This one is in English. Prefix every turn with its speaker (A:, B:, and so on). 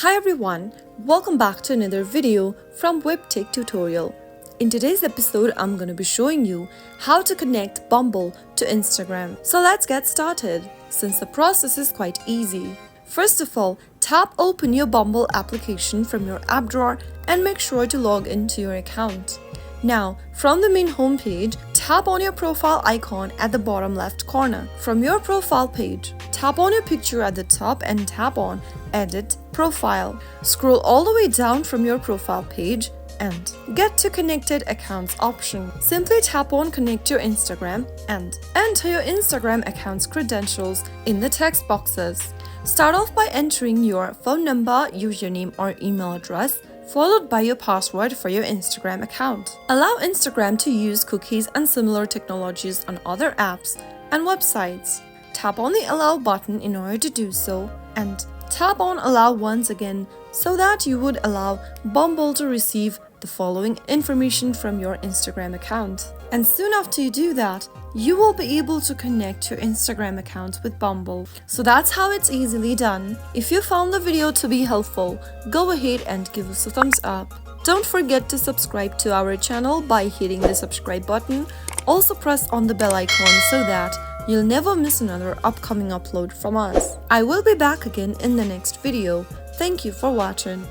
A: Hi everyone, welcome back to another video from Webtech Tutorial. In today's episode, I'm going to be showing you how to connect Bumble to Instagram. So let's get started, since the process is quite easy. First of all, tap open your Bumble application from your app drawer and make sure to log into your account. Now, from the main homepage, tap on your profile icon at the bottom left corner. From your profile page, tap on your picture at the top and tap on Edit Profile. Scroll all the way down from your profile page and get to Connected Accounts option. Simply tap on Connect your Instagram and enter your Instagram account's credentials in the text boxes. Start off by entering your phone number, username or email address, followed by your password for your Instagram account. Allow Instagram to use cookies and similar technologies on other apps and websites. Tap on the Allow button in order to do so, and tap on Allow once again so that you would allow Bumble to receive the following information from your Instagram account. And soon after you do that, you will be able to connect your Instagram account with Bumble. So that's how it's easily done. If you found the video to be helpful, go ahead and give us a thumbs up. Don't forget to subscribe to our channel by hitting the subscribe button. Also press on the bell icon so that you'll never miss another upcoming upload from us. I will be back again in the next video. Thank you for watching.